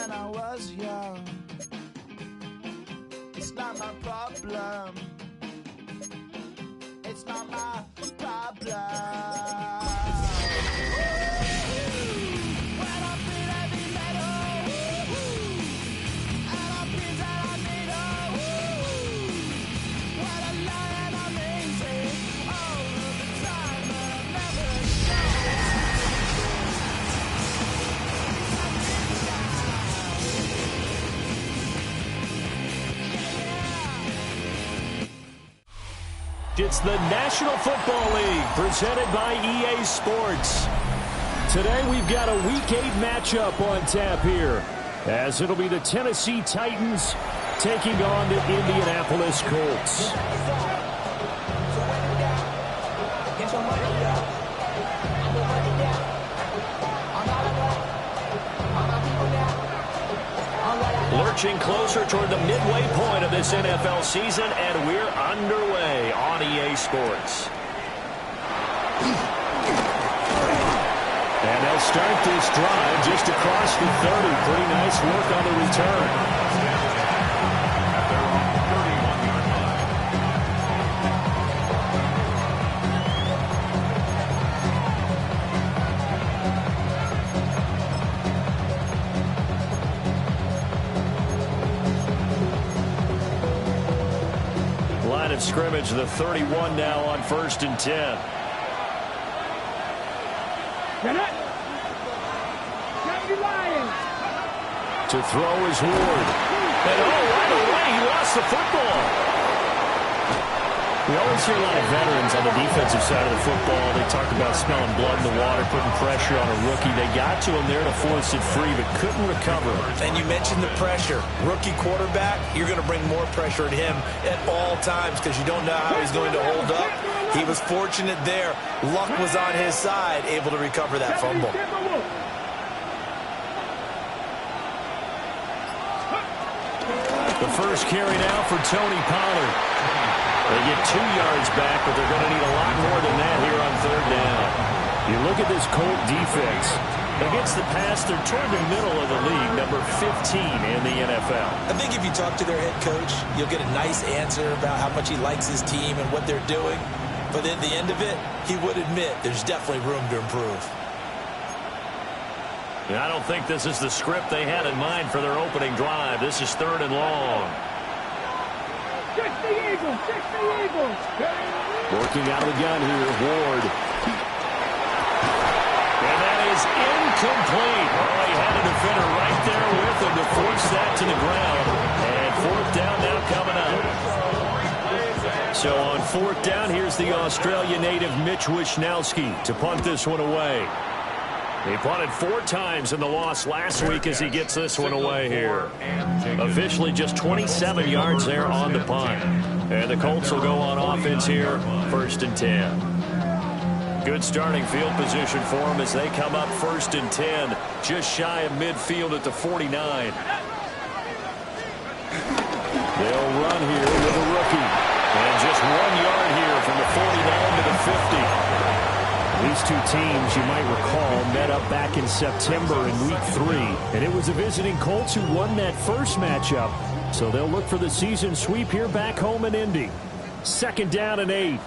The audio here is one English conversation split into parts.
when I was young. It's not my problem. It's not my problem. It's the National Football League presented by EA Sports. Today we've got a Week 8 matchup on tap here, as it'll be the Tennessee Titans taking on the Indianapolis Colts. Lurching closer toward the midway point of this NFL season, and we're underway on EA Sports. And they'll start this drive just across the 30. Pretty nice work on the return. Line of scrimmage, the 31 now on 1st and 10. To throw is Ward. And right away, he lost the football. We always hear a lot of veterans on the defensive side of the football. They talk about smelling blood in the water, putting pressure on a rookie. They got to him there to force it free, but couldn't recover. And you mentioned the pressure. Rookie quarterback, you're going to bring more pressure at him at all times because you don't know how he's going to hold up. He was fortunate there. Luck was on his side, able to recover that fumble. The first carry now for Tony Pollard. They get 2 yards back, but they're going to need a lot more than that here on 3rd down. You look at this Colt defense. Against the pass, they're toward the middle of the league, number 15 in the NFL. I think if you talk to their head coach, you'll get a nice answer about how much he likes his team and what they're doing. But at the end of it, he would admit there's definitely room to improve. I don't think this is the script they had in mind for their opening drive. This is 3rd and long. Working out of the gun here, Ward. And that is incomplete. Oh, he had a defender right there with him to force that to the ground. And 4th down now coming up. So on 4th down, here's the Australia native Mitch Wishnowsky to punt this one away. He punted 4 times in the loss last week as he gets this one away here. Officially just 27 yards there on the punt. And the Colts will go on offense here, 1st and 10. Good starting field position for them as they come up 1st and 10, just shy of midfield at the 49. They'll run here with a rookie. And just 1 yard here from the 49 to the 50. These two teams, you might recall, met up back in September in Week 3. And it was the visiting Colts who won that first matchup. So they'll look for the season sweep here back home in Indy. 2nd down and 8.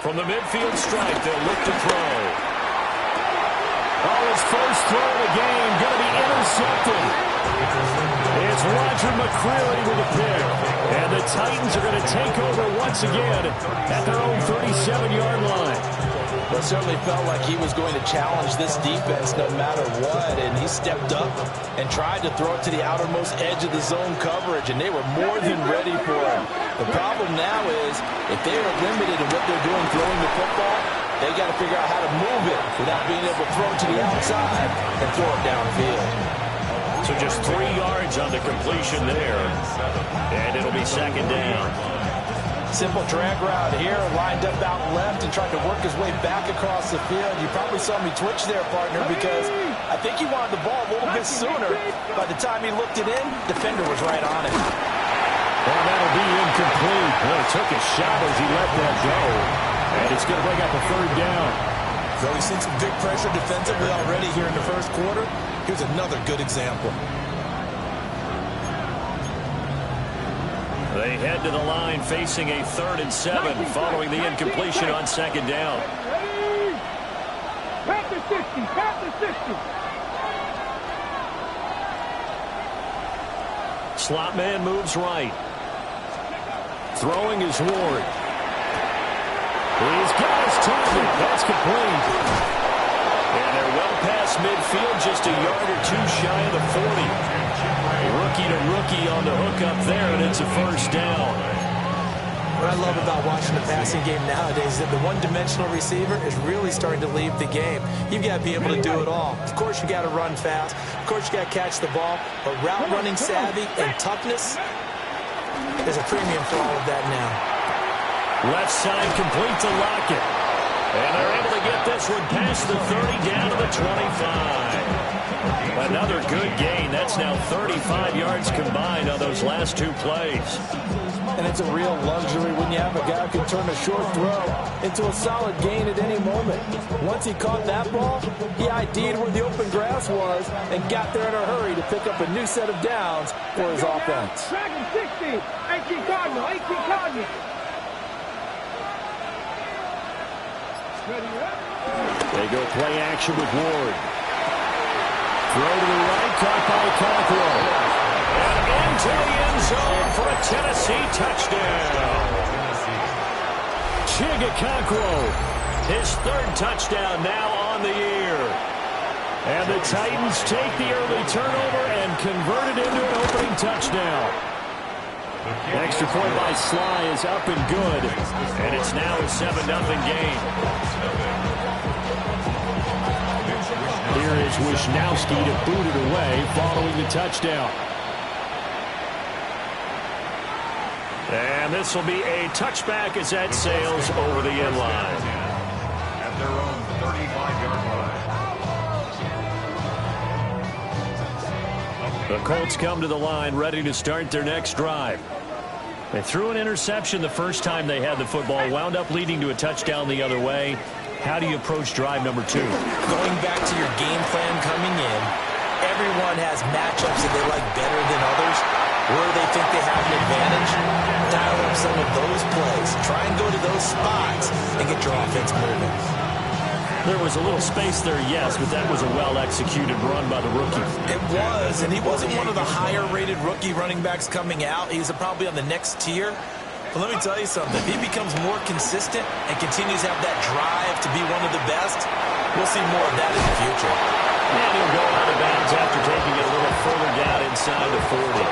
From the midfield stripe, they'll look to throw. Oh, his first throw of the game going to be intercepted. It's Roger McCreary with a pick. And the Titans are going to take over once again at their own 37-yard line. Well, it certainly felt like he was going to challenge this defense no matter what, and he stepped up and tried to throw it to the outermost edge of the zone coverage, and they were more than ready for him. The problem now is if they are limited in what they're doing throwing the football, they got to figure out how to move it without being able to throw it to the outside and throw it downfield. So just 3 yards on the completion there. And it'll be 2nd down. Simple drag route here, lined up out left and tried to work his way back across the field. You probably saw me twitch there, partner, because I think he wanted the ball a little bit sooner. By the time he looked it in, defender was right on it. Well, that'll be incomplete. Well, he took a shot as he let that go. And it's going to bring up a 3rd down. So we've seen some good pressure defensively already here in the first quarter. Here's another good example. They head to the line facing a 3rd and 7 following the incompletion on 2nd down. Back to 60, back to 60. Slot man moves right. Throwing is Ward. He's got his target. That's complete. And they're well past midfield, just a yard or two shy of the 40. Rookie to rookie on the hook up there, and it's a 1st down. What I love about watching the passing game nowadays is that the one-dimensional receiver is really starting to leave the game. You've got to be able to do it all. Of course, you got to run fast. Of course, you got to catch the ball. But route running savvy and toughness, there's a premium for all of that now. Left side complete to Lockett. And they're able to get this one past the 30 down to the 25. Another good gain. That's now 35 yards combined on those last 2 plays. And it's a real luxury when you have a guy who can turn a short throw into a solid gain at any moment. Once he caught that ball, he ID'd where the open grass was and got there in a hurry to pick up a new set of downs for his offense. Dragon 60, 18 Cardinal, 18 Cardinal. They go play action with Ward. Throw to the right, caught by Cockrell. And into the end zone for a Tennessee touchdown. Chigga Cockrell, his 3rd touchdown now on the year. And the Titans take the early turnover and convert it into an opening touchdown. Extra point by Sly is up and good, and it's now a 7-0 game. Here is Wisnowski to boot it away following the touchdown. And this will be a touchback as that sails over the end line. At their own 35-yard line. The Colts come to the line ready to start their next drive. They threw an interception the first time they had the football, wound up leading to a touchdown the other way. How do you approach drive number 2? Going back to your game plan coming in, everyone has matchups that they like better than others. Where they think they have an advantage, dial up some of those plays. Try and go to those spots and get your offense moving. There was a little space there, yes, but that was a well-executed run by the rookie. It was, and he wasn't one of the higher-rated rookie running backs coming out. He's probably on the next tier. But let me tell you something. If he becomes more consistent and continues to have that drive to be one of the best, we'll see more of that in the future. And he'll go out of bounds after taking it a little further down inside the 40.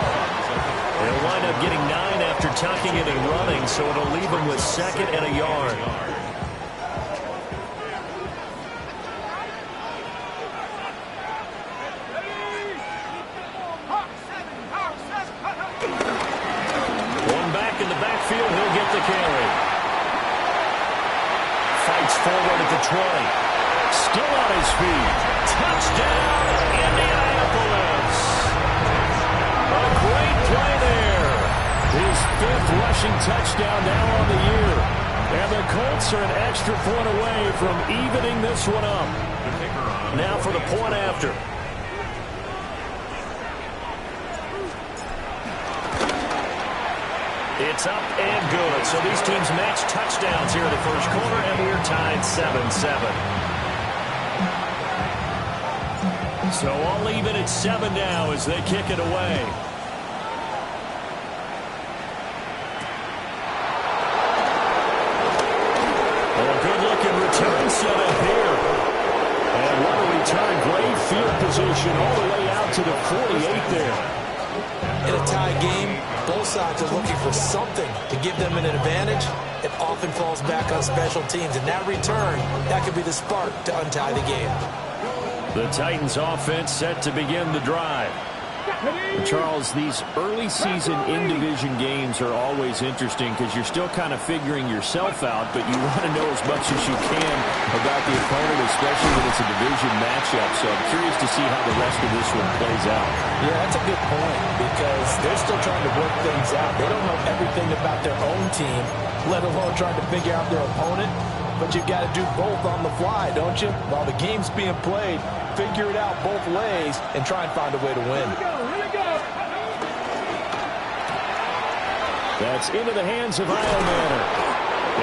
They'll wind up getting 9 after tucking it and running, so it'll leave him with 2nd and a yard. One back in the backfield, he'll get the carry. Fights forward at the 20. Still on his feet. Touchdown, Indianapolis. A great play there. His 5th rushing touchdown now on the year. And the Colts are an extra point away from evening this one up. Now for the point after. It's up and good. So these teams match touchdowns here in the first quarter, and we're tied 7-7. So all even at 7 now as they kick it away. A good-looking return set up here. And what a return. Great field position all the way out to the 48 there. In a tie game, both sides are looking for something to give them an advantage. It often falls back on special teams. And that return, that could be the spark to untie the game. The Titans offense set to begin the drive. Charles, these early season in-division games are always interesting because you're still kind of figuring yourself out, but you want to know as much as you can about the opponent, especially when it's a division matchup. So I'm curious to see how the rest of this one plays out. Yeah, that's a good point because they're still trying to work things out. They don't know everything about their own team, let alone trying to figure out their opponent. but you've got to do both on the fly, don't you? While the game's being played, figure it out both ways and try and find a way to win. That's into the hands of Iomanner.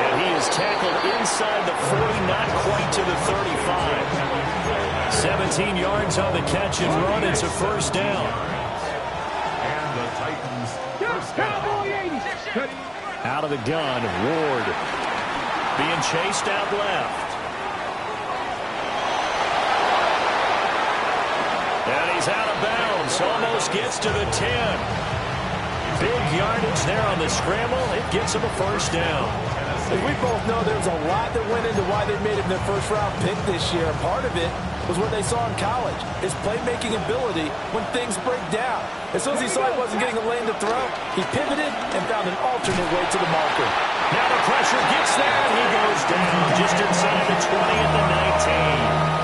And he is tackled inside the 40, not quite to the 35. 17 yards on the catch and run. It's a first down. And the Titans first down. Out of the gun, Ward. Being chased out left. And he's out of bounds. Almost gets to the 10. Big yardage there on the scramble. It gets him a first down. As we both know, there's a lot that went into why they made him their first-round pick this year. Part of it was what they saw in college, his playmaking ability when things break down. As soon as he saw he wasn't getting a lane to throw, he pivoted and found an alternate way to the marker. Now the pressure gets there, and he goes down just inside the 20 at the 19.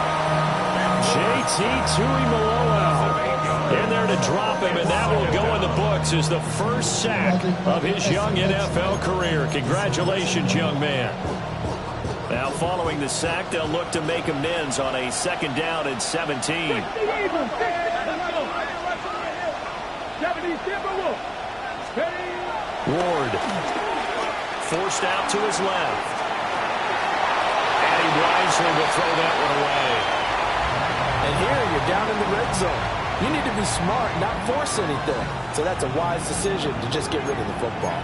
JT Tuimoloau In there to drop him, and that will go in the books as the first sack of his young NFL career. Congratulations, young man. Now, following the sack, they'll look to make amends on a second down and 17. Ward forced out to his left. And he wisely will throw that one away. And here you're down in the red zone. You need to be smart, not force anything. So that's a wise decision to just get rid of the football.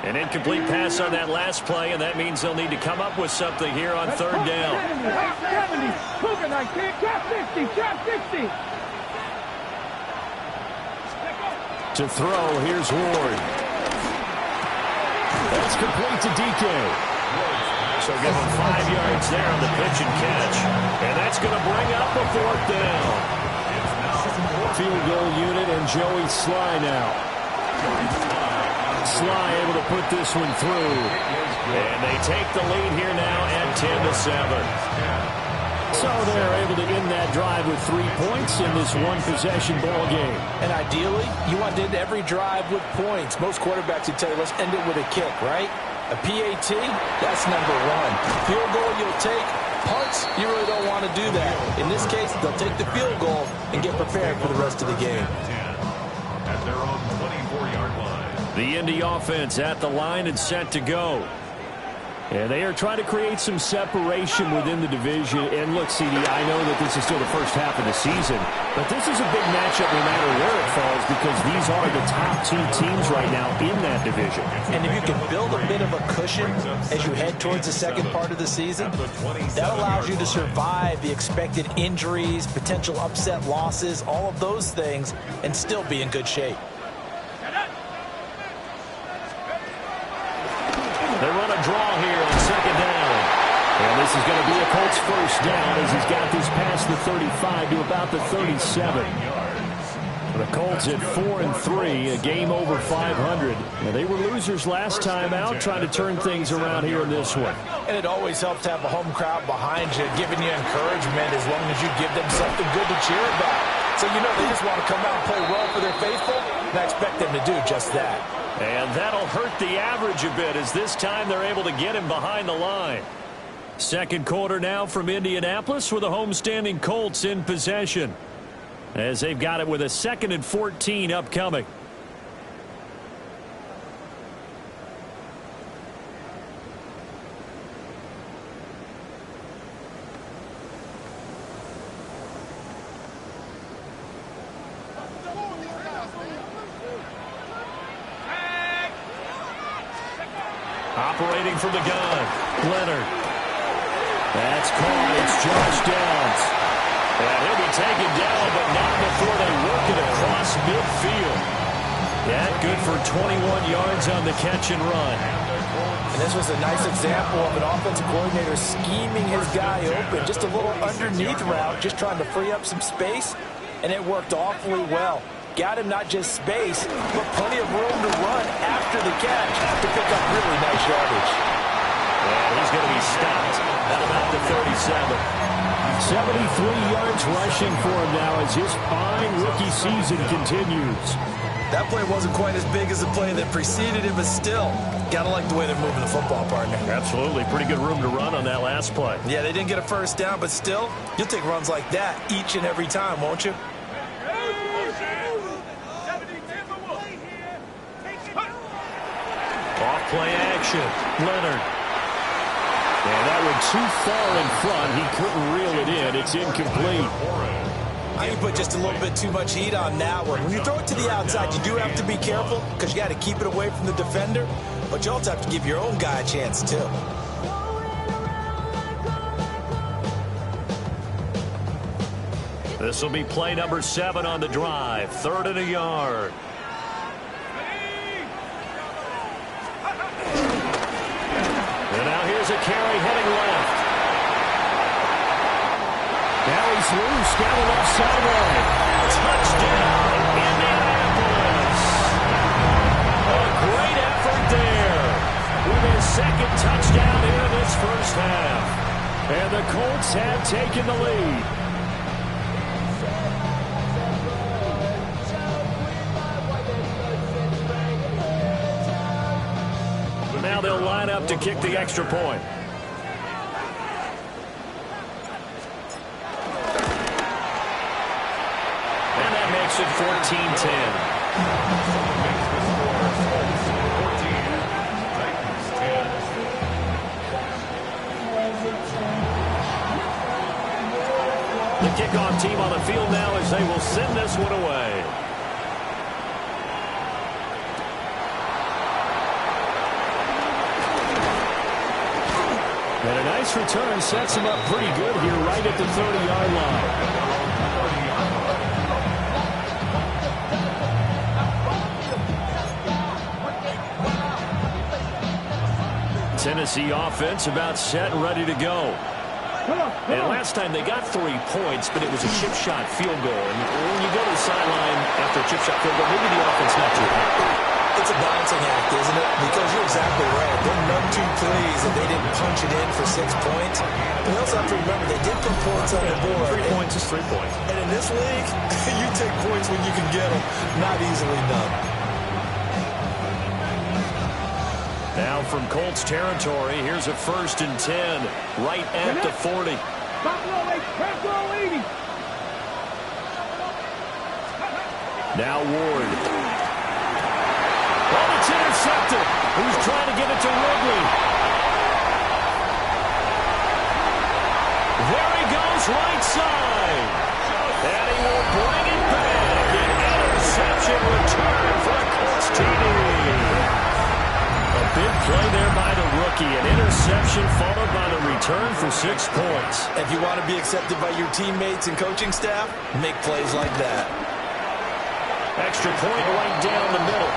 An incomplete pass on that last play, and that means they'll need to come up with something here on third down. 70, Cougar 19, drop 50, drop 50. to throw. Here's Ward. That's complete to DK. So give him 5 yards there on the pitch and catch. And that's going to bring up a fourth down. Field goal unit and Joey Sly now. Sly able to put this one through. And they take the lead here now at 10-7. So they're able to end that drive with 3 points in this one-possession ball game. And ideally, you want to end every drive with points. Most quarterbacks would tell you, let's end it with a kick, right? A PAT, that's number one. Field goal you'll take. Punts, you really don't want to do that. In this case, they'll take the field goal and get prepared for the rest of the game. At their own 24-yard line. The Indy offense at the line and set to go. And they are trying to create some separation within the division. And look, CD, I know that this is still the first half of the season, but this is a big matchup no matter where it falls because these are the top 2 teams right now in that division. And if you can build a bit of a cushion as you head towards the second part of the season, that allows you to survive the expected injuries, potential upset losses, all of those things, and still be in good shape. They run a draw here on second down. And this is going to be a Colts first down as he's got this past the 35 to about the 37. The Colts at 4-3, a game over 500. Now, they were losers last time out, trying to turn things around here in this one. And it always helps to have a home crowd behind you, giving you encouragement as long as you give them something good to cheer about. So you know they just want to come out and play well for their faithful, and I expect them to do just that. And that'll hurt the average a bit as this time they're able to get him behind the line. Second quarter now from Indianapolis with the homestanding Colts in possession as they've got it with a 2nd and 14 upcoming. Operating from the gun, Leonard. That's caught. It's Josh Downs. And he'll be taken down, but not before they work it across midfield. That good for 21 yards on the catch and run. And this was a nice example of an offensive coordinator scheming his guy open. Just a little underneath route, just trying to free up some space, and it worked awfully well. Got him not just space, but plenty of room to run after the catch to pick up really nice yardage. And he's going to be stopped at about the 37. 73 yards rushing for him now as his fine rookie season continues. That play wasn't quite as big as the play that preceded it, but still, gotta like the way they're moving the football, partner. Absolutely. Pretty good room to run on that last play. Yeah, they didn't get a first down, but still, you'll take runs like that each and every time, won't you? Off play action. Leonard. And that one too far in front. He couldn't reel it in. It's incomplete. I think put just a little bit too much heat on that one. When you throw it to the outside, you do have to be careful because you got to keep it away from the defender, but you also have to give your own guy a chance, too. This will be play number 7 on the drive. 3rd and a yard. And now here's a carry heading left. Now he's loose down the left sideline. Touchdown, Indianapolis. A great effort there with his 2nd touchdown here in this first half. And the Colts have taken the lead. Now they'll line up to kick the extra point. And that makes it 14-10. The kickoff team on the field now as they will send this one away. And a nice return sets him up pretty good here right at the 30-yard line. Tennessee offense about set and ready to go. And last time they got 3 points, but it was a chip shot field goal. And when you go to the sideline after a chip shot field goal, maybe the offense not too happy. It's a balancing act, isn't it? Because you're exactly right. They're none too pleased that they didn't punch it in for 6 points. But you also have to remember they did put points on the board. 3 points is 3 points. And in this league, you take points when you can get them, not easily done. Now from Colts territory, here's a 1st and 10, right at the 40. Buffalo 80. Now Ward. Oh, it's intercepted. Who's trying to get it to Ridley? There he goes, right side. And he will bring it back. An interception return for the Colts TD. A big play there by the rookie. An interception followed by the return for 6 points. If you want to be accepted by your teammates and coaching staff, make plays like that. Extra point right down the middle.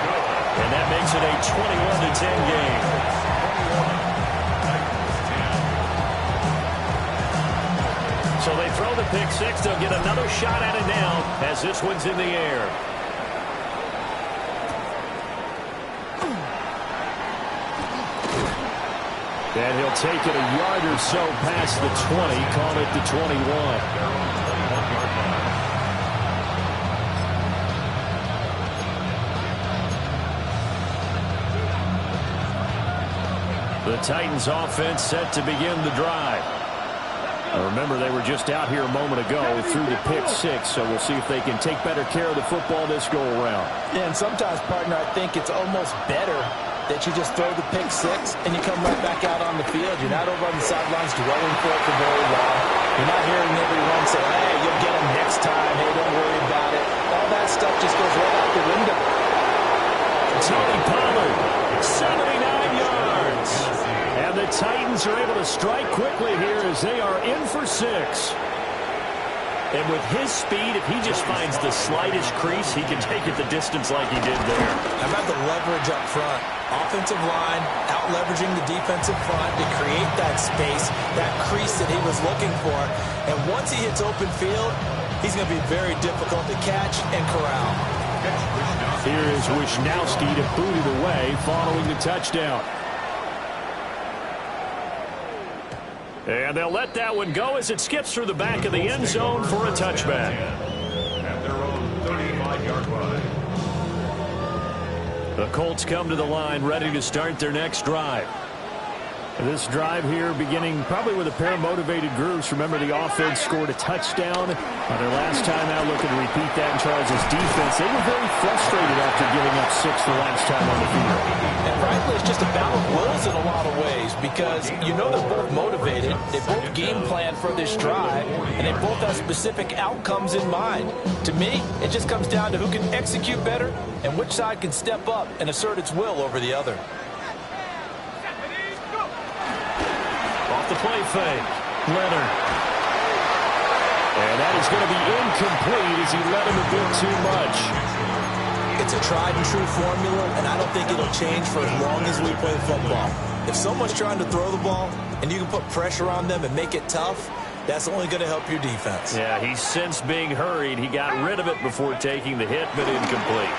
And that makes it a 21-10 game. So they throw the pick 6. They'll get another shot at it now as this one's in the air. And he'll take it a yard or so past the 20, call it the 21. The Titans offense set to begin the drive. Now remember, they were just out here a moment ago through the pick 6, so we'll see if they can take better care of the football this go-around. Yeah, and sometimes, partner, I think it's almost better that you just throw the pick 6 and you come right back out on the field. You're not over on the sidelines dwelling for it for very long. You're not hearing everyone say, hey, you'll get them next time. Hey, don't worry about it. All that stuff just goes right out the window. Tony Pollard, 79 yards. And the Titans are able to strike quickly here as they are in for 6. And with his speed, if he just finds the slightest crease, he can take it the distance like he did there. How about the leverage up front? Offensive line out-leveraging the defensive front to create that space, that crease that he was looking for. And once he hits open field, he's going to be very difficult to catch and corral. Here is Wisnowski to boot it away following the touchdown. And they'll let that one go as it skips through the back of the end zone for a touchback. At their own 35-yard line. The Colts come to the line ready to start their next drive. This drive here beginning probably with a pair of motivated groups. Remember, the offense scored a touchdown on their last time out. Looking to repeat that in Charles' defense. They were very frustrated after giving up 6 the last time on the field. And frankly, it's just a battle of wills in a lot of ways because you know they're both motivated. They both game plan for this drive, and they both have specific outcomes in mind. To me, it just comes down to who can execute better and which side can step up and assert its will over the other. The play fake. Leonard. And that is going to be incomplete as he let him a bit too much. It's a tried and true formula, and I don't think it'll change for as long as we play football. If someone's trying to throw the ball and you can put pressure on them and make it tough, that's only going to help your defense. Yeah, he's since being hurried. He got rid of it before taking the hit, but incomplete.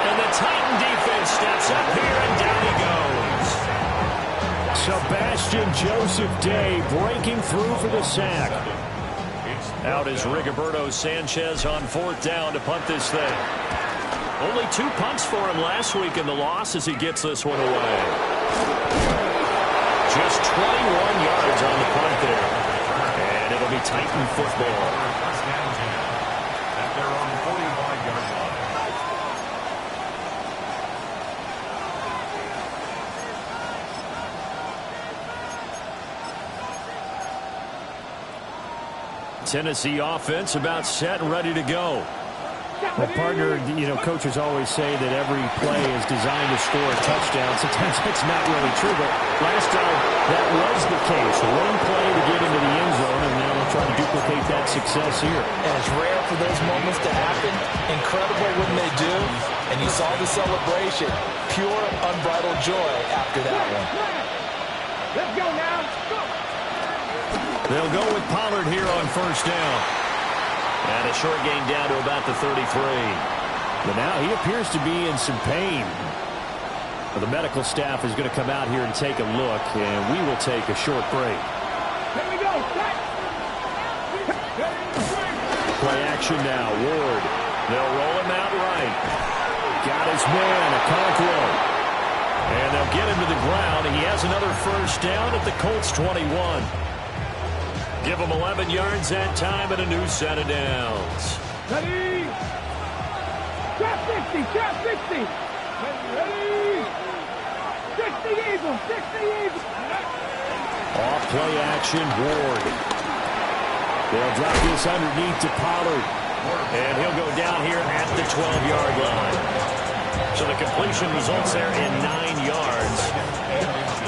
And the Titan defense steps up here, and down he goes. Sebastian Joseph Day breaking through for the sack. Out is Rigoberto Sanchez on 4th down to punt this thing. Only 2 punts for him last week in the loss as he gets this one away. Just 21 yards on the punt there. And it'll be Titan football. At their own 45-yard line. Tennessee offense about set and ready to go. Well, partner, you know, coaches always say that every play is designed to score a touchdown. Sometimes it's not really true, but last time that was the case. One play to get into the end zone, and now they'll try to duplicate that success here. And it's rare for those moments to happen. Incredible when they do. And you saw the celebration. Pure, unbridled joy after that one. Let's go now. They'll go with Pollard here on 1st down. And a short gain down to about the 33. But now he appears to be in some pain. Well, the medical staff is going to come out here and take a look, and we will take a short break. Here we go. Play action now. Ward. They'll roll him out right. Got his man, Okonkwo. And they'll get him to the ground. He has another 1st down at the Colts 21. Give him 11 yards that time and a new set of downs. Ready? Trap 60, trap 60. Ready? 60 Eagles, 60 Eagles. Off play action, Ward. They'll drop this underneath to Pollard. And he'll go down here at the 12-yard line. So the completion results there in 9 yards.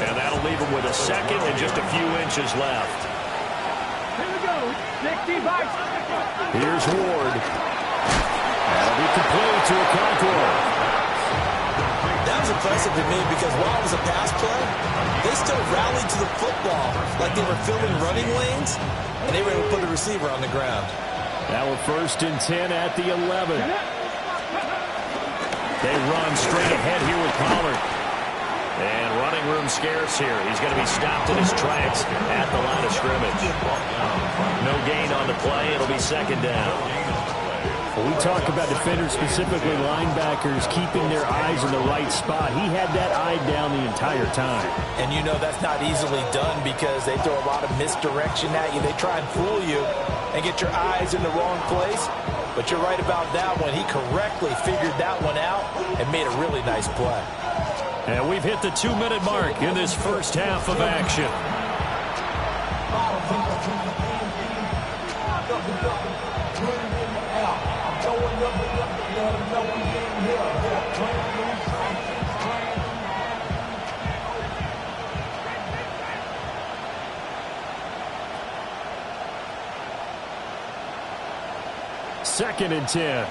And that'll leave him with a second and just a few inches left. Here we go. 60 by. Here's Ward. That'll be complete to Okonkwo. That was impressive to me because while it was a pass play, they still rallied to the football like they were filling running lanes, and they were able to put the receiver on the ground. Now we're 1st and 10 at the 11. They run straight ahead here with Pollard. And running room scarce here. He's going to be stopped in his tracks at the line of scrimmage. No gain on the play. It'll be 2nd down. When we talk about defenders, specifically linebackers, keeping their eyes in the right spot, he had that eye down the entire time. And you know that's not easily done because they throw a lot of misdirection at you. They try and fool you and get your eyes in the wrong place. But you're right about that one. He correctly figured that one out and made a really nice play. And we've hit the 2-minute mark in this first half of action. Second and 10.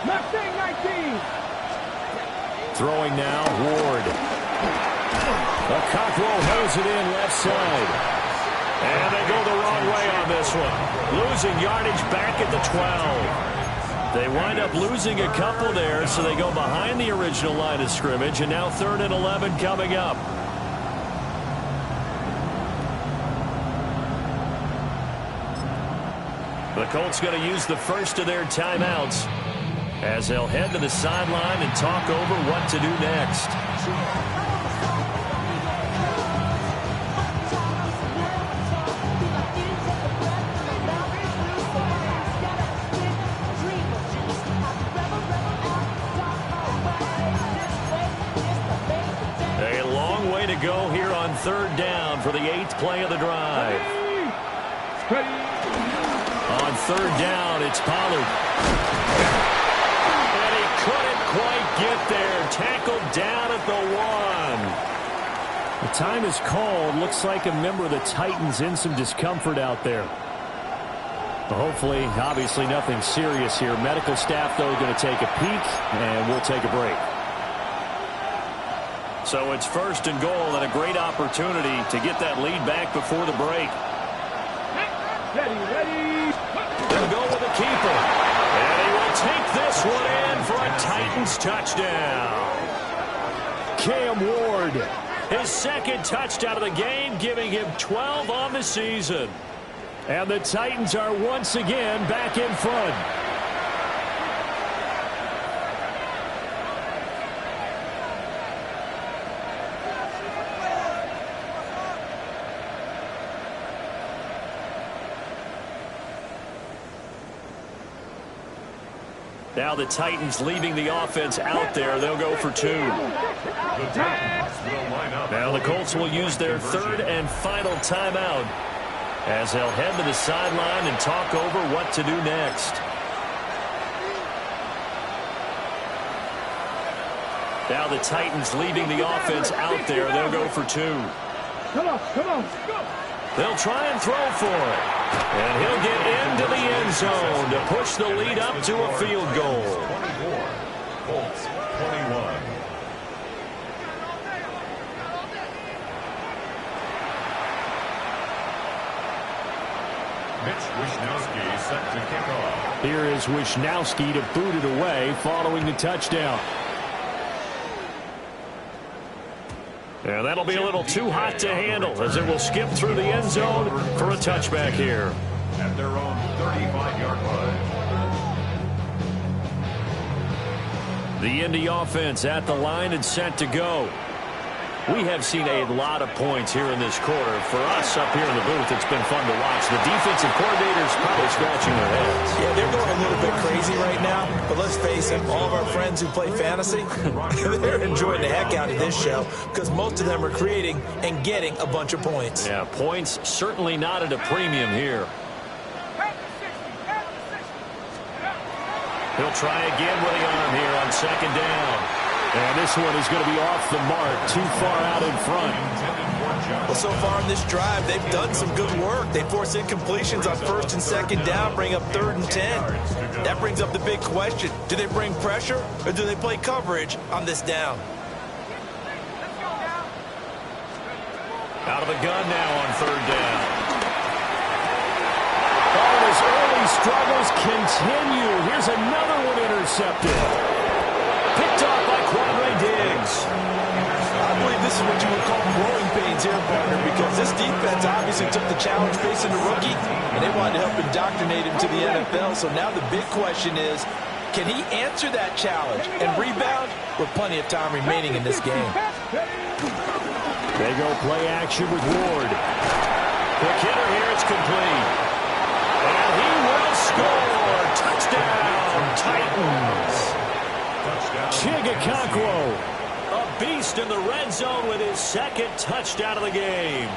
Mustang 19. Throwing now, Ward. Okonkwo holds it in left side. And they go the wrong way on this one. Losing yardage back at the 12. They wind up losing a couple there, so they go behind the original line of scrimmage, and now 3rd and 11 coming up. The Colts going to use the first of their timeouts as they'll head to the sideline and talk over what to do next. A long way to go here on 3rd down for the 8th play of the drive. On 3rd down, it's Pollard. And he couldn't quite get there. Tackled down at the 1. The time is called. Looks like a member of the Titans in some discomfort out there. But hopefully, obviously nothing serious here. Medical staff, though, going to take a peek, and we'll take a break. So it's 1st and goal and a great opportunity to get that lead back before the break. Ready. They'll go with the keeper. And he will take this one in for a Titans touchdown. Cam Ward. His 2nd touchdown of the game, giving him 12 on the season. And the Titans are once again back in front. Now the Titans leaving the offense out there. They'll go for 2. Now the Colts will use their 3rd and final timeout as they'll head to the sideline and talk over what to do next. Now the Titans leaving the offense out there. They'll go for 2. Come on, go. They'll try and throw for it. And he'll get into the end zone to push the lead up to a field goal. 24, Colts 21. Mitch Wishnowsky set to kick off. Here is Wishnowsky to boot it away following the touchdown. And that'll be a little too hot to handle as it will skip through the end zone for a touchback here. At their own 35-yard line. The Indy offense at the line and set to go. We have seen a lot of points here in this quarter. For us up here in the booth, it's been fun to watch. The defensive coordinators probably scratching their heads. Yeah, they're going a little bit crazy right now. But let's face it, all of our friends who play fantasy, they're enjoying the heck out of this show because most of them are creating and getting a bunch of points. Yeah, points certainly not at a premium here. He'll try again with the arm here on 2nd down. And this one is going to be off the mark, too far out in front. Well, so far in this drive, they've done some good work. They force incompletions on 1st and 2nd down, bring up 3rd and 10. That brings up the big question. Do they bring pressure or do they play coverage on this down? Out of the gun now on 3rd down. Oh, his early struggles continue. Here's another one intercepted. Picked off by Quadre Diggs. I believe this is what you would call growing pains here, partner, because this defense obviously took the challenge facing the rookie, and they wanted to help indoctrinate him to the NFL. So now the big question is, can he answer that challenge and rebound with plenty of time remaining in this game? They go play action with Ward. Quick hitter here, it's complete. And he will score. Touchdown, Titans. Chigakonkwo. A beast in the red zone with his 2nd touchdown of the game.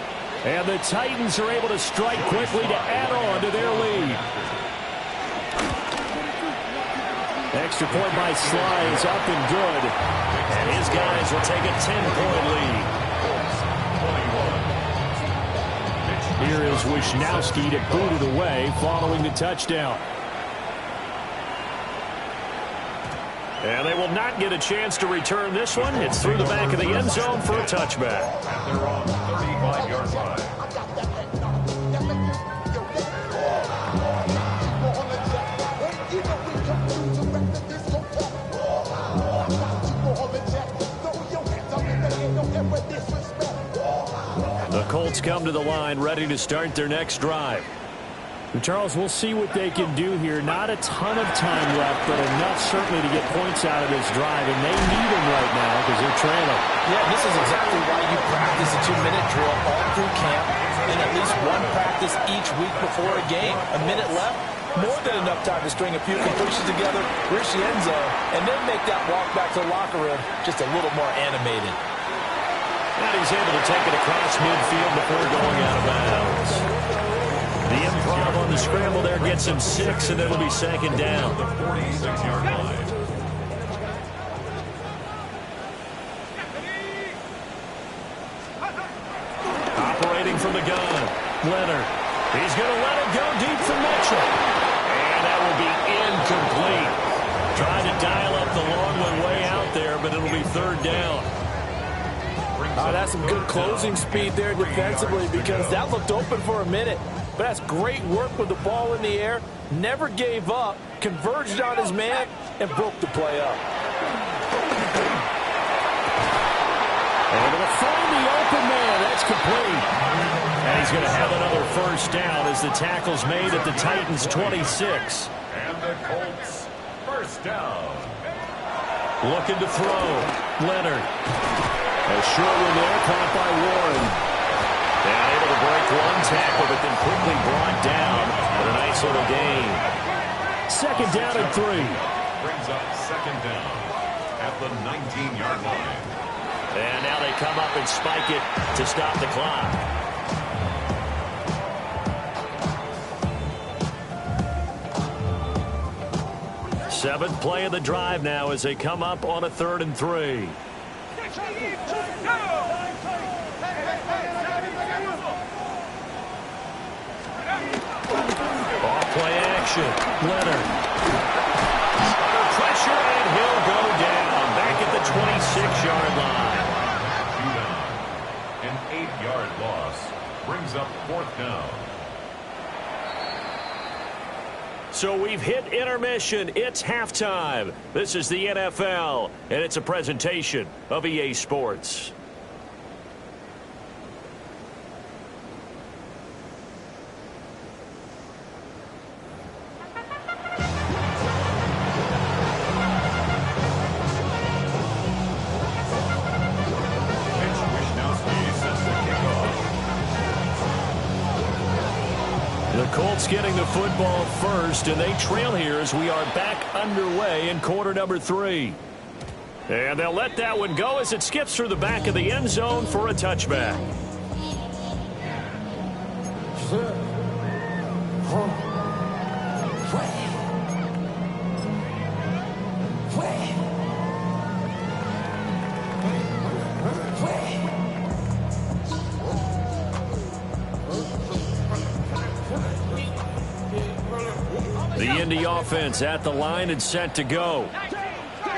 And the Titans are able to strike quickly to add on to their lead. Extra point by Sly is up and good. And his guys will take a 10-point lead. Here is Wishnowsky to boot it away following the touchdown. And they will not get a chance to return this one. It's through the back of the end zone for a touchback. At their own 35-yard line. Colts come to the line, ready to start their next drive. Charles, we'll see what they can do here. Not a ton of time left, but enough certainly to get points out of this drive, and they need them right now because they're trailing. Yeah, this is exactly why you practice a 2-minute drill all through camp and at least one practice each week before a game. A minute left, more than enough time to string a few completions together, reach the end zone, and then make that walk back to the locker room just a little more animated. And he's able to take it across midfield before going out of bounds. The improv on the scramble there gets him 6, and it'll be second down. The 46-yard line. Operating from the gun, Leonard. He's going to let it go deep for Mitchell. And that will be incomplete. Trying to dial up the long one way out there, but it'll be third down. That's some good closing speed there defensively because that looked open for a minute. But that's great work with the ball in the air. Never gave up, converged on his man, and broke the play up. Able to find the open man. That's complete. And he's going to have another first down as the tackle's made at the Titans' 26. And the Colts, first down. Looking to throw. Leonard. A short one there, caught by Warren. And able to break one tackle, but then quickly brought down with a nice little gain. Second down and 3. Brings up second down at the 19-yard line. And now they come up and spike it to stop the clock. Seventh play of the drive now as they come up on a 3rd and 3. Off-play action. Leonard. Under pressure, and he'll go down. Back at the 26-yard line. An 8-yard loss brings up 4th down. So we've hit intermission. It's halftime. This is the NFL, and it's a presentation of EA Sports. The Colts getting the football first, and they trail here as we are back underway in quarter number 3. And they'll let that one go as it skips through the back of the end zone for a touchback. The Indy offense at the line and set to go.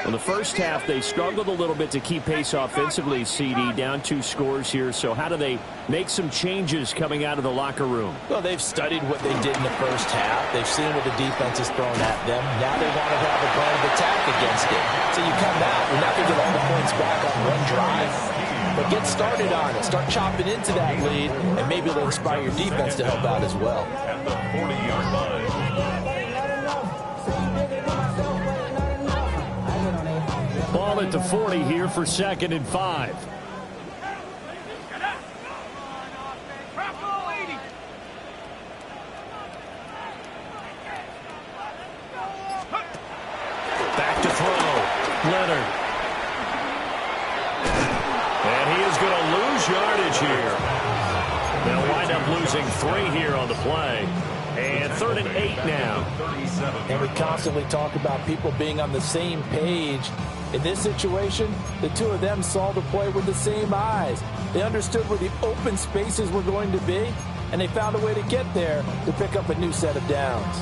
In the first half, they struggled a little bit to keep pace offensively, CD, down 2 scores here. So how do they make some changes coming out of the locker room? Well, they've studied what they did in the first half. They've seen what the defense has thrown at them. Now they want to have a plan of attack against it. So you come out, you're not going to get all the points back on one drive. But get started on it. Start chopping into that lead, and maybe it'll inspire your defense to help out as well. At the 40-yard line. Ball at the 40 here for 2nd and 5. Back to throw. Leonard. And he is going to lose yardage here. They'll wind up losing 3 here on the play. And 3rd and 8 now. And we constantly talk about people being on the same page. In this situation, the two of them saw the play with the same eyes. They understood where the open spaces were going to be, and they found a way to get there to pick up a new set of downs.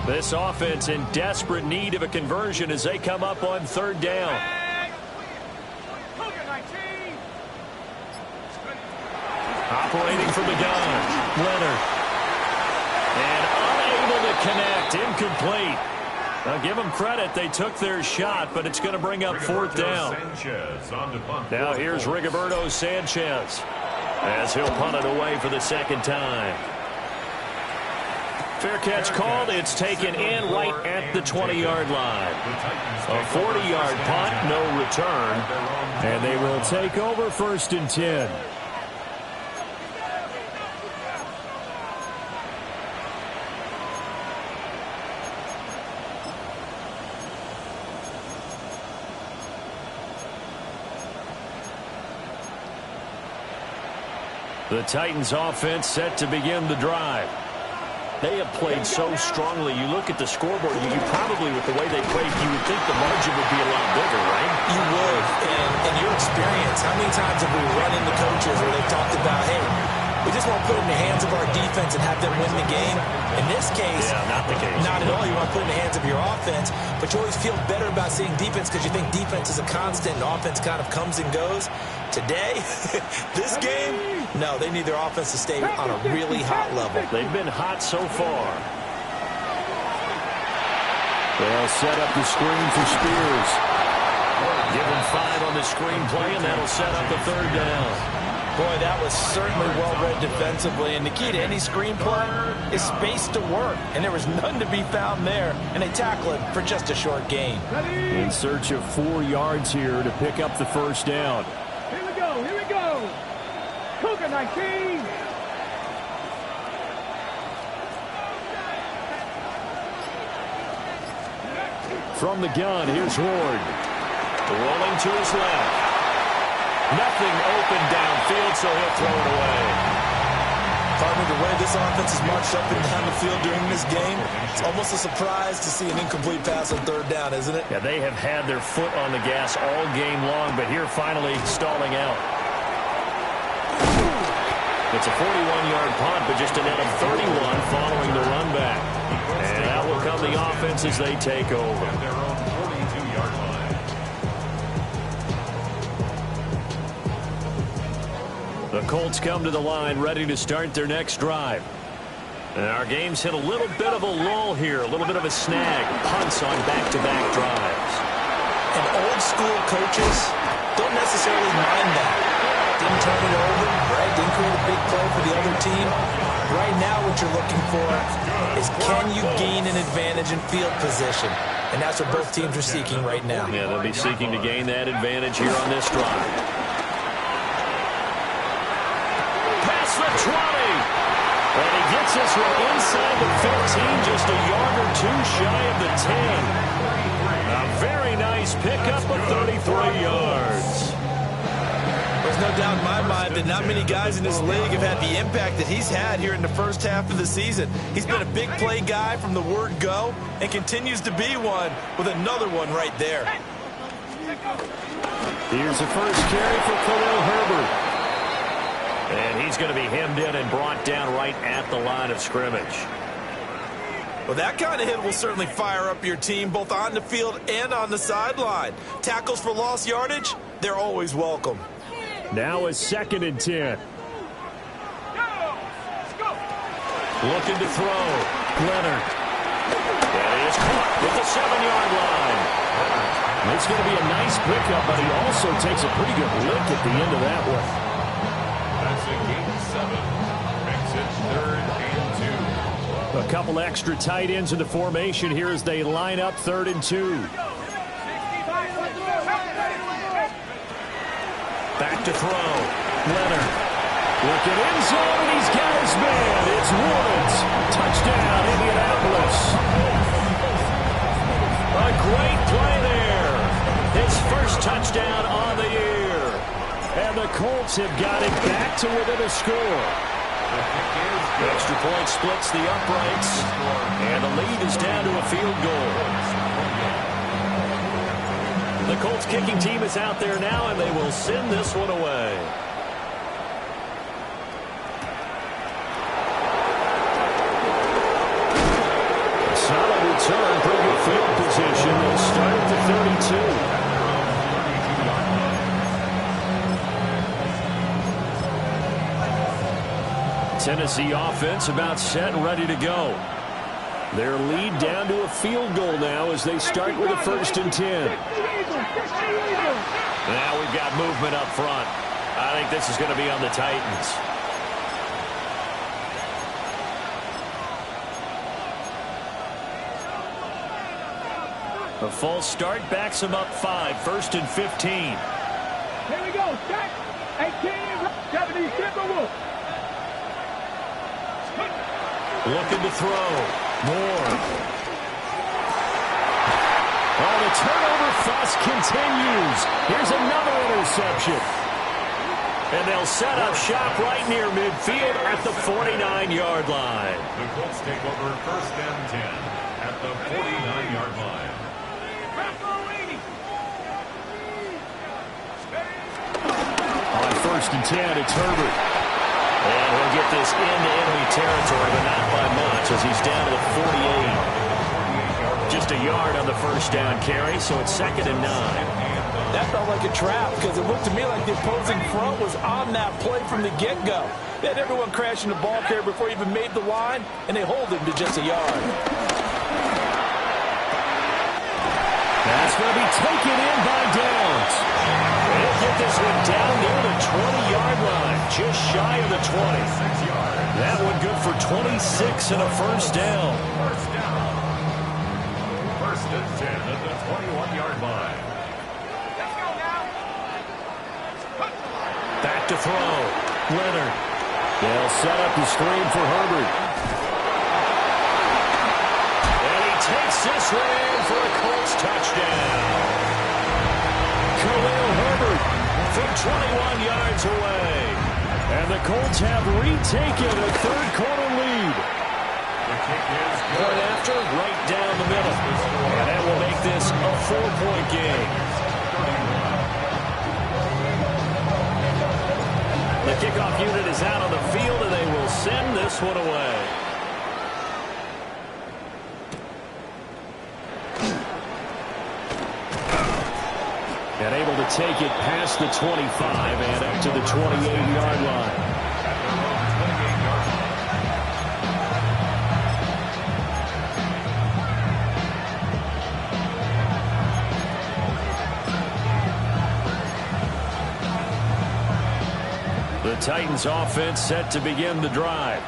This offense in desperate need of a conversion as they come up on 3rd down. Operating from the gun, Leonard. And unable to connect, incomplete. Now, give them credit. They took their shot, but it's going to bring up fourth down. Now, here's Rigoberto Sanchez as he'll punt it away for the second time. Fair catch called. It's taken in right at the 20-yard line. A 40-yard punt, no return. And they will take over 1st and 10. The Titans offense set to begin the drive. They have played so strongly. You look at the scoreboard, you probably, with the way they played, you would think the margin would be a lot bigger, right? You would. And in your experience, how many times have we run into coaches where they've talked about, hey, we just want to put it in the hands of our defense and have them win the game? In this case, not the case. Not at all. You want to put it in the hands of your offense, but you always feel better about seeing defense because you think defense is a constant and offense kind of comes and goes. Today, this game, no, they need their offense to stay on a really hot level. They've been hot so far. They'll set up the screen for Spears. Give him 5 on the screen play, and that'll set up the 3rd down. Boy, that was certainly well-read defensively, and the key to any screen play is space to work, and there was none to be found there, and they tackle it for just a short gain. In search of 4 yards here to pick up the 1st down. Here we go, here we go. Cougar 19. From the gun, here's Ward. Rolling to his left. Nothing open downfield, so he'll throw it away. Partner, the way this offense has marched up and down the field during this game, it's almost a surprise to see an incomplete pass on 3rd down, isn't it? Yeah, they have had their foot on the gas all game long, but here finally stalling out. It's a 41-yard punt, but just a net of 31 following the run back. And that will come the offense as they take over. Their own 42-yard line. The Colts come to the line ready to start their next drive. And our game's hit a little bit of a lull here, a little bit of a snag. Punts on back-to-back drives. And old-school coaches don't necessarily mind that. Didn't turn it over, right? Didn't create a big play for the other team. Right now what you're looking for is can you gain an advantage in field position? And that's what both teams are seeking right now. Yeah, they'll be seeking to gain that advantage here on this drive. Past the 20. And he gets this one inside the 15, just a yard or two shy of the 10. A very nice pickup of 33 yards. There's no doubt in my mind that not many guys in this league have had the impact that he's had here in the first half of the season. He's been a big play guy from the word go and continues to be one with another one right there. Here's the first carry for Khalil Herbert. And he's going to be hemmed in and brought down right at the line of scrimmage. Well, that kind of hit will certainly fire up your team both on the field and on the sideline. Tackles for lost yardage, they're always welcome. Now a 2nd and 10. Looking to throw. Leonard. And he is caught with the 7-yard line. It's going to be a nice pickup, but he also takes a pretty good lick at the end of that one. That's a gain of 7. Makes it 3rd and 2. A couple extra tight ends in the formation here as they line up 3rd and 2. Back to throw. Leonard. Looking end zone, and he's got his man. It's Woods. Touchdown, Indianapolis. A great play there. His first touchdown on the year. And the Colts have got it back to within a score. The extra point splits the uprights, and the lead is down to a field goal. The Colts kicking team is out there now, and they will send this one away. Solid return, pretty good field position. They'll start at the 32. Tennessee offense about set and ready to go. Their lead down to a field goal now as they start with a 1st and 10. Now we've got movement up front. I think this is going to be on the Titans. A false start backs them up 5, 1st and 15. Here we go. Check. 18 70 Timberwolves. Looking to throw. Moore. Oh, the turnover fuss continues. Here's another interception. And they'll set up shop right near midfield at the 49-yard line. The Colts take over 1st and 10 at the 49-yard line. On 1st and 10, it's Herbert. And he'll get this into enemy territory, but not by much as he's down to the 48. Just a yard on the 1st down carry, so it's 2nd and 9. That felt like a trap because it looked to me like the opposing front was on that play from the get-go. They had everyone crashing the ball carrier before he even made the line, and they hold him to just a yard. That's going to be taken in by Downs. They'll get this one down near the 20-yard line, just shy of the 20. That one good for 26 and a 1st down. 1st and 10 at the 21-yard line. Back to throw. Leonard. They'll set up the screen for Herbert. And he takes this one in for a Colts touchdown. Khalil Herbert From 21 yards away. And the Colts have retaken a 3rd quarter lead. The kick is good. Point after, right down the middle. And that will make this a 4-point game. The kickoff unit is out on the field, and they will send this one away. And able to take it past the 25 and up to the 28-yard line. The Titans offense set to begin the drive.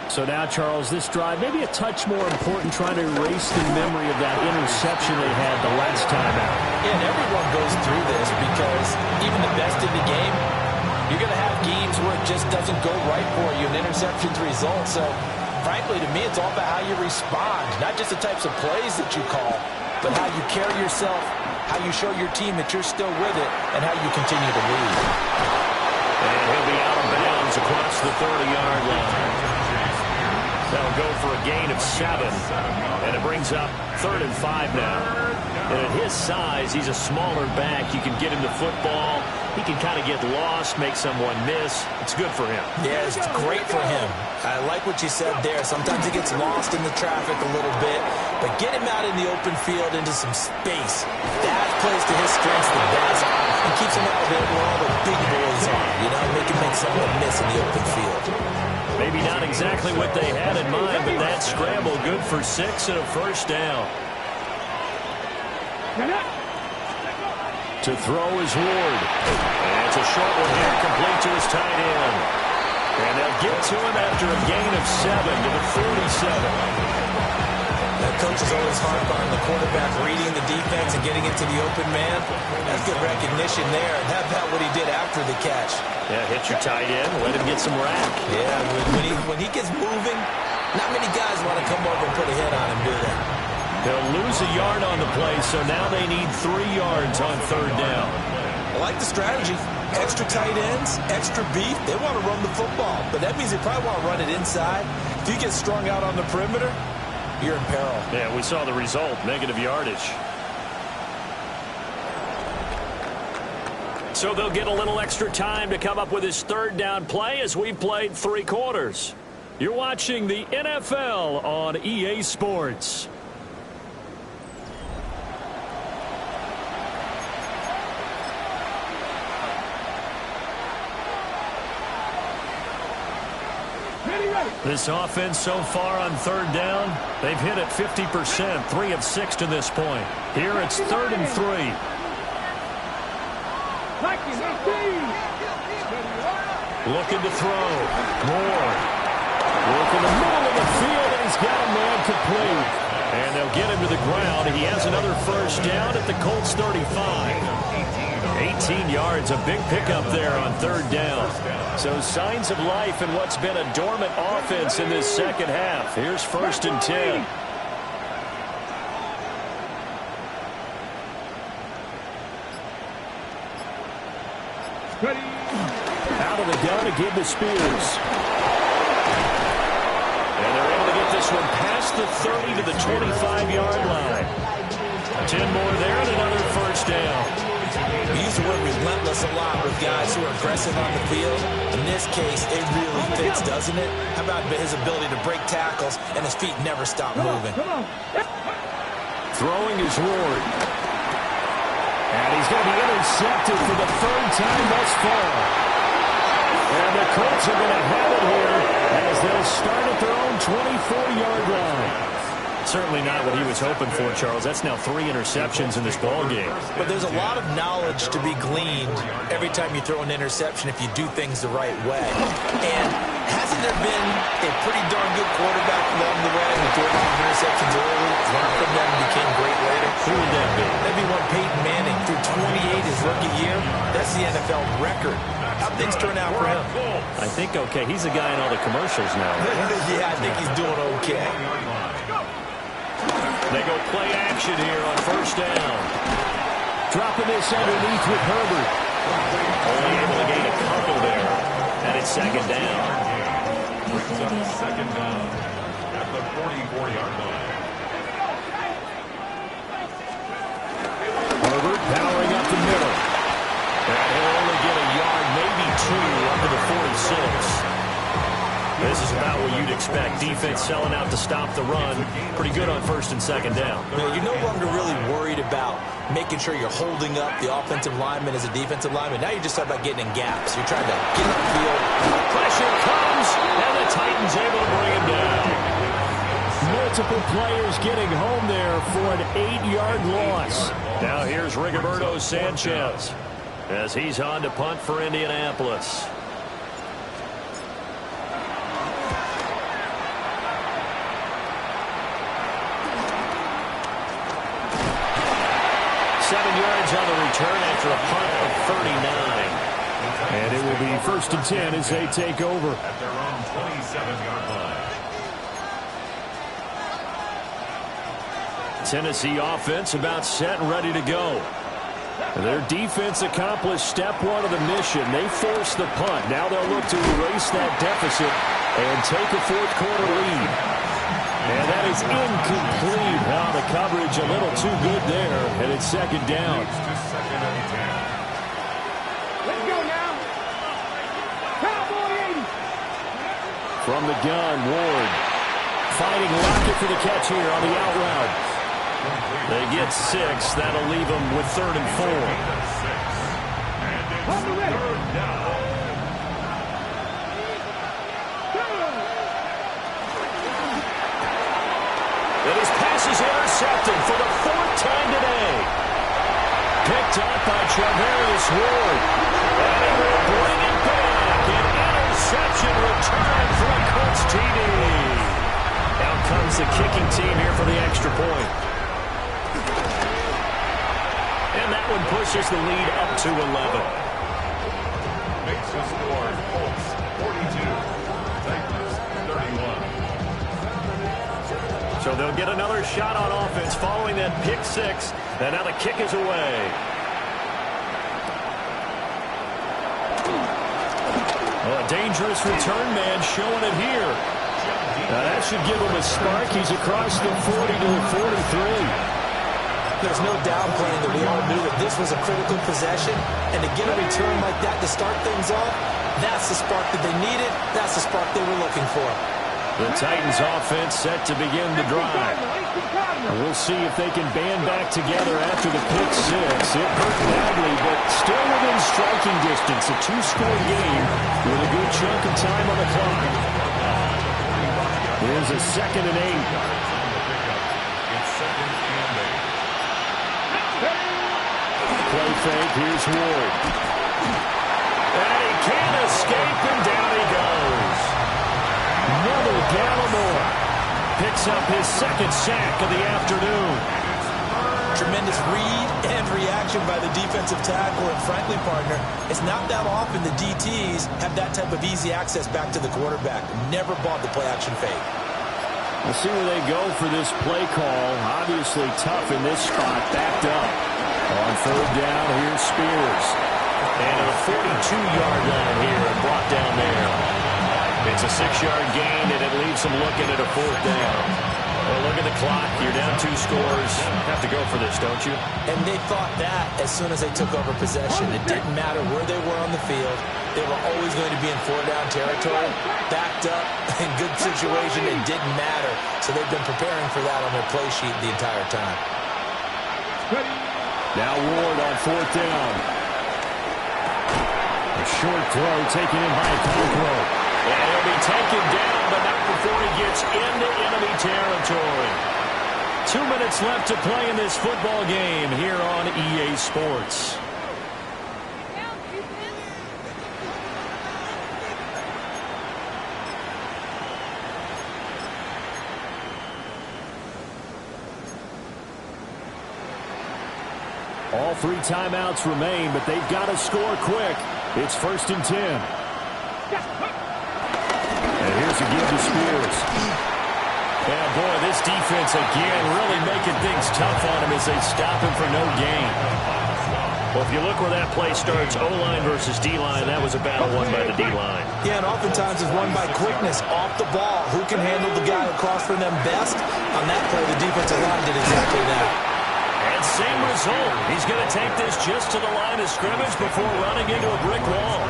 So now, Charles, this drive may be a touch more important, trying to erase the memory of that interception they had the last time out. Yeah, and everyone goes through this because even the best in the game, you're going to have games where it just doesn't go right for you, and interceptions result. So, frankly, to me, it's all about how you respond, not just the types of plays that you call, but how you carry yourself, how you show your team that you're still with it, and how you continue to lead. And he'll be out of bounds across the 30-yard line. That'll go for a gain of 7. And it brings up 3rd and 5 now. And at his size, he's a smaller back. You can get him the football. He can kind of get lost, make someone miss. It's good for him. Yeah, it's great for him. I like what you said there. Sometimes he gets lost in the traffic a little bit. But get him out in the open field into some space. That plays to his strengths the best. And keeps him out of there where all the big boys are. You know, make someone miss in the open field. Maybe not exactly what they had in mind, but that scramble good for 6 and a 1st down. To throw is Ward. And it's a short one here, complete to his tight end. And they'll get to him after a gain of 7 to the 47. That coach is always hard on the quarterback reading the defense and getting into the open man. That's good recognition there. And how about what he did after the catch? Yeah, hit your tight end, let him get some rack. Yeah, when he gets moving, not many guys want to come over and put a hit on him, do they? They'll lose a yard on the play, so now they need 3 yards on 3rd down. I like the strategy. Extra tight ends, extra beef. They want to run the football, but that means they probably want to run it inside. If you get strung out on the perimeter, you're in peril. Yeah, we saw the result, negative yardage. So they'll get a little extra time to come up with his 3rd down play as we played 3 quarters. You're watching the NFL on EA Sports. Ready, This offense so far on third down, they've hit it 50%, 3 of 6 to this point. Here it's 3rd and 3. Looking to throw. Moore. Look in the middle of the field, and he's got a man complete. And they'll get him to the ground. He has another first down at the Colts 35. 18 yards, a big pickup there on third down. So signs of life in what's been a dormant offense in this second half. Here's 1st and 10. Out of the gun again to Spears. And they're able to get this one past the 30 to the 25-yard line. 10 more there and another first down. We use the word relentless a lot with guys who are aggressive on the field. In this case, it really fits, doesn't it? How about his ability to break tackles and his feet never stop moving? Throwing is Ward. And he's going to be intercepted for the 3rd time thus far. And the Colts are going to have it here as they'll start at their own 24-yard line. Certainly not what he was hoping for, Charles. That's now 3 interceptions in this ballgame. But there's a lot of knowledge to be gleaned every time you throw an interception if you do things the right way. And hasn't there been a pretty darn good quarterback along the way who threw a lot of interceptions early, learned from them, and became great later? Who would that be? That'd be one Peyton Manning threw 28 his rookie year. That's the NFL record. How'd things turn out for him? I think okay. He's the guy in all the commercials now. Yeah, I think he's doing okay. They go play action here on first down. Dropping this underneath with Herbert. Only able to gain a couple there. And it's 2nd down. Second down at the 44-yard line. Herbert powering up the middle. And he'll only get a yard, maybe 2, up to the 46. This is about what you'd expect. Defense selling out to stop the run. Pretty good on 1st and 2nd down. You're no longer really worried about making sure you're holding up the offensive lineman as a defensive lineman. Now you're just talking about getting in gaps. You're trying to get up the field. Pressure comes, and the Titans able to bring him down. Multiple players getting home there for an 8-yard loss. Now here's Rigoberto Sanchez as he's on to punt for Indianapolis. On the return after a punt of 39. And it will be 1st and 10 as they take over. At their own 27-yard line. Tennessee offense about set and ready to go. Their defense accomplished step 1 of the mission. They forced the punt. Now they'll look to erase that deficit and take a 4th quarter lead. And that is incomplete. Now the coverage a little too good there, and it's 2nd down. Let's go now. Cowboy 80. From the gun, Ward fighting Lockett for the catch here on the out route. They get 6. That'll leave them with 3rd and 4. On the ready. His pass is intercepted for the 4th time today. Picked up by Travarius Ward. And he will bring it back. An interception return for a Colts TD. Out comes the kicking team here for the extra point. And that one pushes the lead up to 11. Makes the score Colts 42, Titans 31. So they'll get another shot on offense following that pick 6. And now the kick is away. Well, a dangerous return man showing it here. Now that should give him a spark. He's across the 40 to the 43. There's no downplaying that we all knew that this was a critical possession. And to get a return like that to start things off, that's the spark that they needed. That's the spark they were looking for. The Titans offense set to begin the drive. We'll see if they can band back together after the pick 6. It hurt badly, but still within striking distance. A 2-score game with a good chunk of time on the clock. Here's a 2nd and 8. Yards on the pickup. It's 2nd and 8. Play fake. Here's Ward. And he can't escape, and down he goes. Neville Gallimore picks up his 2nd sack of the afternoon. Tremendous read and reaction by the defensive tackle. And frankly, partner, it's not that often the DTs have that type of easy access back to the quarterback. Never bought the play-action fake. We'll see where they go for this play call. Obviously tough in this spot. Backed up. On 3rd down, here's Spears. And a 42-yard line here and brought down there. It's a 6-yard gain, and it leaves them looking at a 4th down. Well, look at the clock. You're down 2 scores. Have to go for this, don't you? And they thought that as soon as they took over possession. It didn't matter where they were on the field. They were always going to be in 4-down territory. Backed up, in good situation, it didn't matter. So they've been preparing for that on their play sheet the entire time. Now Ward on 4th down. A short throw taken in by Conquo. And he'll be taken down, but not before he gets into enemy territory. 2 minutes left to play in this football game here on EA Sports. All 3 timeouts remain, but they've got to score quick. It's 1st and 10. And here's a give to Spears. Yeah, boy, this defense again really making things tough on him as they stop him for no gain. Well, if you look where that play starts, O-line versus D-line, that was a battle won by the D-line. Yeah, and oftentimes it's won by quickness off the ball. Who can handle the guy across from them best? On that play, the defensive line did exactly that. And same result. He's going to take this just to the line of scrimmage before running into a brick wall.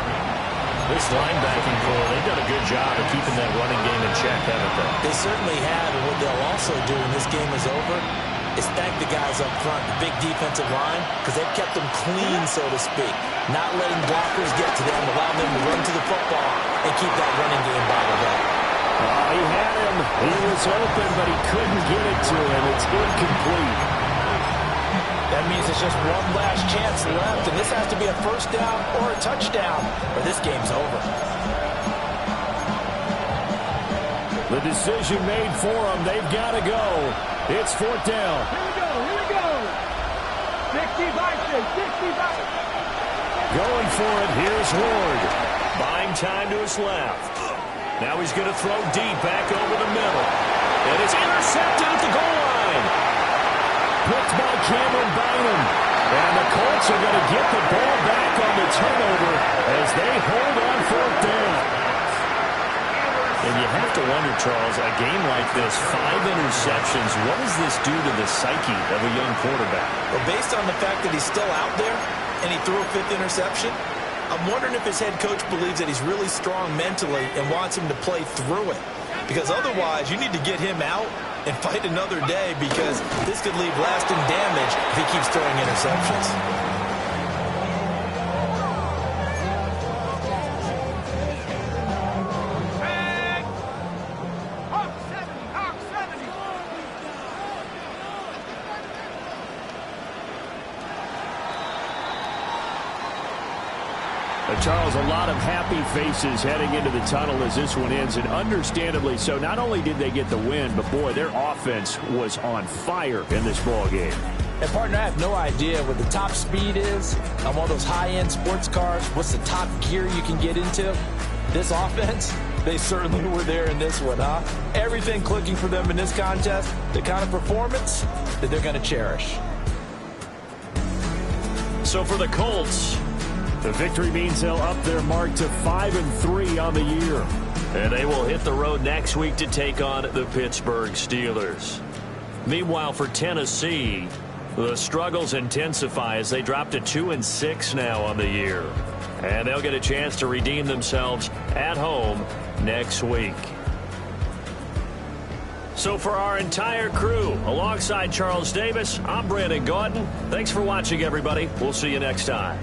This linebacking core, they've done a good job of keeping that running game in check, haven't they? They certainly have, and what they'll also do when this game is over is thank the guys up front, the big defensive line, because they've kept them clean, so to speak. Not letting blockers get to them, allowing them to run to the football and keep that running game bottled up. Oh, he had him. He was open, but he couldn't get it to him. It's incomplete. That means it's just one last chance left, and this has to be a 1st down or a touchdown, or this game's over. The decision made for them. They've got to go. It's 4th down. Here we go. 65. Going for it. Here's Ward. Buying time to his left. Now he's going to throw deep back over the middle. And it's intercepted at the goal line. Picked by Cameron Bynum. And the Colts are going to get the ball back on the turnover as they hold on 4th down. And you have to wonder, Charles, a game like this, 5 interceptions, what does this do to the psyche of a young quarterback? Well, based on the fact that he's still out there and he threw a 5th interception, I'm wondering if his head coach believes that he's really strong mentally and wants him to play through it. Because otherwise, you need to get him out and fight another day, because this could leave lasting damage if he keeps throwing interceptions. Charles, a lot of happy faces heading into the tunnel as this one ends, and understandably so. Not only did they get the win, but boy, their offense was on fire in this ball game. And partner, I have no idea what the top speed is on one of those high-end sports cars. What's the top gear you can get into? This offense, they certainly were there in this one, huh? Everything clicking for them in this contest, the kind of performance that they're going to cherish. So for the Colts, the victory means they'll up their mark to 5-3 on the year. And they will hit the road next week to take on the Pittsburgh Steelers. Meanwhile, for Tennessee, the struggles intensify as they drop to 2-6 now on the year. And they'll get a chance to redeem themselves at home next week. So for our entire crew, alongside Charles Davis, I'm Brandon Gaudin. Thanks for watching, everybody. We'll see you next time.